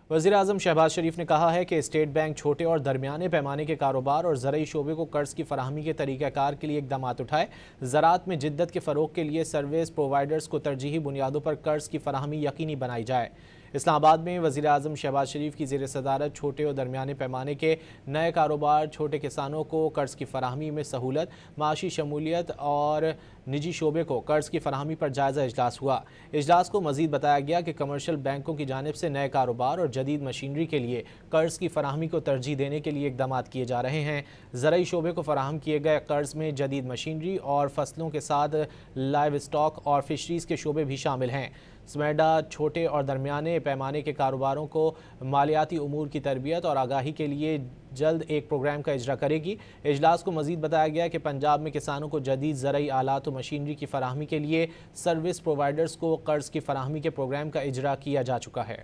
वज़ीर-ए-आज़म शहबाज शरीफ ने कहा है कि स्टेट बैंक छोटे और दरमियाने पैमाने के कारोबार और ज़रई शोबे को कर्ज की फराहमी के तरीक़ाकार के लिए इक़दाम उठाए। ज़राअत में जिद्दत के फ़रोग़ के लिए सर्विस प्रोवाइडर्स को तरजीही बुनियादों पर कर्ज की फराहमी यकीनी बनाई जाए। इस्लामाबाद में वज़ीर-ए-आज़म शहबाज शरीफ की ज़ेर सदारत छोटे और दरमियाने पैमाने के नए कारोबार, छोटे किसानों को कर्ज की फराहमी में सहूलत, माशी शमूलियत और निजी शोबे को कर्ज की फराहमी पर जायज़ा इजलास हुआ। इजलास को मज़ीद बताया गया कि कमर्शियल बैंकों की जानिब से नए कारोबार और जदीद मशीनरी के लिए कर्ज की फराहमी को तरजीह देने के लिए इक़दाम किए जा रहे हैं। ज़रई शोबे को फराहम किए गए कर्ज में जदीद मशीनरी और फसलों के साथ लाइव स्टॉक और फिशरीज़ के शोबे भी शामिल हैं। स्मेडा छोटे और दरमियाने पैमाने के कारोबारों को मालियाती उमूर की तरबियत और आगाही के लिए जल्द एक प्रोग्राम का इजरा करेगी। इजलास को मज़ीद बताया गया कि पंजाब में किसानों को जदीद ज़रई आलात और मशीनरी की फराहमी के लिए सर्विस प्रोवाइडर्स को कर्ज की फराहमी के प्रोग्राम का इजरा किया जा चुका है।